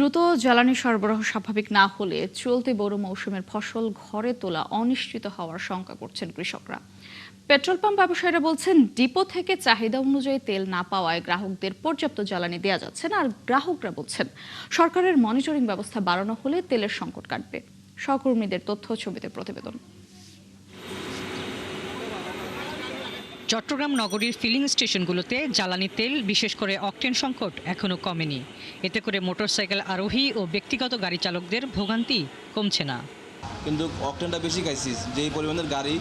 দ্রুত জ্বালানি সরবরাহ স্বাভাবিক না হলে চলতি বোরো মৌসুমের ফসল ঘরে তোলা অনিশ্চিত হওয়ার শঙ্কা করছেন কৃষকরা। পেট্রোল পাম্প ব্যবসায়ীরা বলছেন, ডিপো থেকে চাহিদা অনুযায়ী তেল না পাওয়ায় গ্রাহকদের পর্যাপ্ত জ্বালানি দেওয়া যাচ্ছে না। আর গ্রাহকরা বলছেন, সরকারের মনিটরিং ব্যবস্থা বাড়ানো হলে তেলের সংকট কাটবে। সহকর্মীদের তথ্য ছবিতে প্রতিবেদন। চট্টগ্রাম নগরীর ফিলিং স্টেশনগুলোতে জ্বালানি তেল, বিশেষ করে অকটেন সংকট এখনও কমেনি। এতে করে মোটরসাইকেল আরোহী ও ব্যক্তিগত গাড়ি চালকদের ভোগান্তি কমছে না। কিন্তু অকটেনটা বেশি খাইছি, যেই পরিমাণের গাড়ি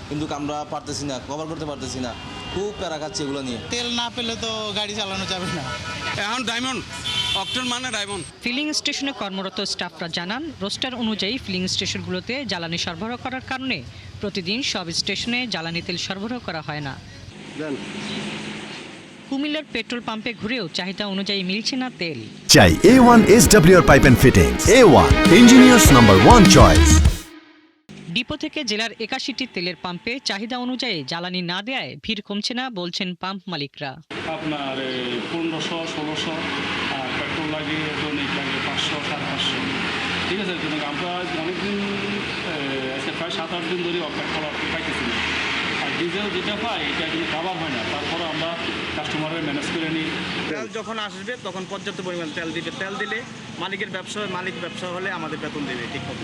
কিন্তু আমরা পারতেছি না, কভার করতে পারতেছি না, খুব প্যারা খাচ্ছি এগুলো নিয়ে। তেল না পেলে তো গাড়ি চালানো যাবে না। এখন ডায়মন্ড অকটেন মানে ডায়মন্ড। ফিলিং স্টেশনে কর্মরত স্টাফরা জানান, রোস্টার অনুযায়ী ফিলিং স্টেশনগুলোতে জ্বালানি সরবরাহ করার কারণে প্রতিদিন সব স্টেশনে জ্বালানি তেল সরবরাহ করা হয় না। কুমিল্লার পেট্রোল পাম্পে ঘুরেও চাহিদা অনুযায়ী মিলছে না তেল। চাই A1 SWR pipe and fittings. A1 engineers number 1 choice. Depot থেকে জেলার 81টি তেলের পাম্পে চাহিদা অনুযায়ী জ্বালানি না দেয়ায় ভিড় কমছে না বলছেন পাম্প মালিকরা। আপনার 1500-1600 আর পেট্রোল লাগে, দৈনিক লাগে 500-550। ঠিক আছে, কিন্তু আমরা অনেকদিন আজকে প্রায় 7-8 দিন ধরে অপেক্ষা করা পাইতেছি না। আর ডিজেল যেটা পাই এটা কিন্তু কাভার হয় না, তারপরে আমরা কাস্টমারের ম্যানেজ করে নিই। তেল যখন আসবে তখন পর্যাপ্ত পরিমাণ তেল দিবে। তেল দিলে মালিকের ব্যবসা, মালিক ব্যবসা হলে আমাদের বেতন দেবে ঠিক হবে।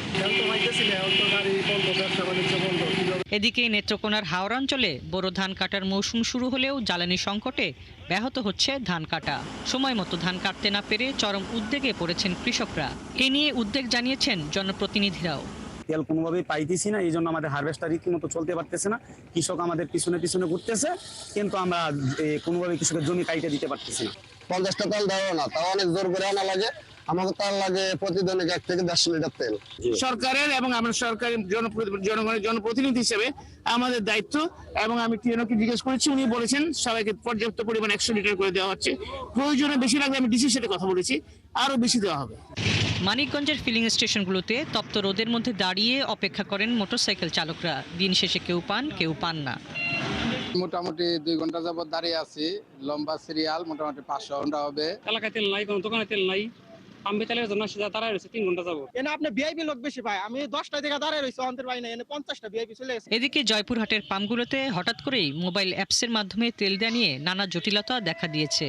এদিকে নেত্রকোনার হাওড় অঞ্চলে বোরো ধান কাটার মৌসুম শুরু হলেও জ্বালানি সংকটে ব্যাহত হচ্ছে ধান কাটা। সময় মতো ধান কাটতে না পেরে চরম উদ্বেগে পড়েছেন কৃষকরা। এ নিয়ে উদ্বেগ জানিয়েছেন জনপ্রতিনিধিরাও। তেল কোনোভাবেই পাইতেছি না, এই জন্য আমাদের হারভেস্টার রীতিমতো চলতে পারতেছে না। কৃষক আমাদের পিছনে পিছনে ঘুরতেছে, কিন্তু আমরা কোনোভাবে কৃষকের জমি কাইটে দিতে পারতেছি না। 50টা তেল দেওয়া না, তাও অনেক জোর করে আনা লাগে। আমাকে তার লাগে প্রতিদিন 1 থেকে 1.5 লিটার তেল। সরকারের এবং আমরা সরকারের জনগণের জনপ্রতিনিধি হিসেবে আমাদের দায়িত্ব, এবং আমি টিএনওকে জিজ্ঞেস করেছি, উনি বলেছেন সবাইকে পর্যাপ্ত পরিমাণ 100 লিটার করে দেওয়া হচ্ছে। প্রয়োজনে বেশি লাগলে আমি ডিসির সাথে কথা বলেছি, আরও বেশি দেওয়া হবে। মানিকগঞ্জের ফিলিং স্টেশনগুলোতে তপ্ত রোদের মধ্যে দাঁড়িয়ে অপেক্ষা করেন মোটরসাইকেল চালকরা। দিন শেষে কেউ পান, কেউ পান না। মোটামুটি 2 ঘন্টা যাবত দাঁড়িয়ে আছি। লম্বা সিরিয়াল, মোটামুটি 500 ঘন্টা হবে। এলাকায় তেল নাই, কোনো দোকানে তেল নাই। পাম্পে তেলের জন্য দাঁড়ায় রয়েছে 3 ঘন্টা যাবো। এনে আপনি ভিআইপি লোক বেশি পায়, আমি 10টা থেকে দাঁড়ায় রয়েছি, অন্তর পাই না। এনে 50টা ভিআইপি চলে গেছে। এদিকে জয়পুরহাটের পাম্পগুলোতে হঠাৎ করেই মোবাইল অ্যাপসের মাধ্যমে তেল দেয়া নিয়ে নানা জটিলতা দেখা দিয়েছে।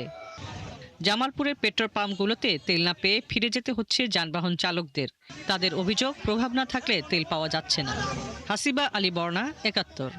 জামালপুরের পেট্রোল পাম্পগুলোতে তেল না পেয়ে ফিরে যেতে হচ্ছে যানবাহন চালকদের। তাদের অভিযোগ, প্রভাব না থাকলে তেল পাওয়া যাচ্ছে না। হাসিবা আলী বর্ণা, 71।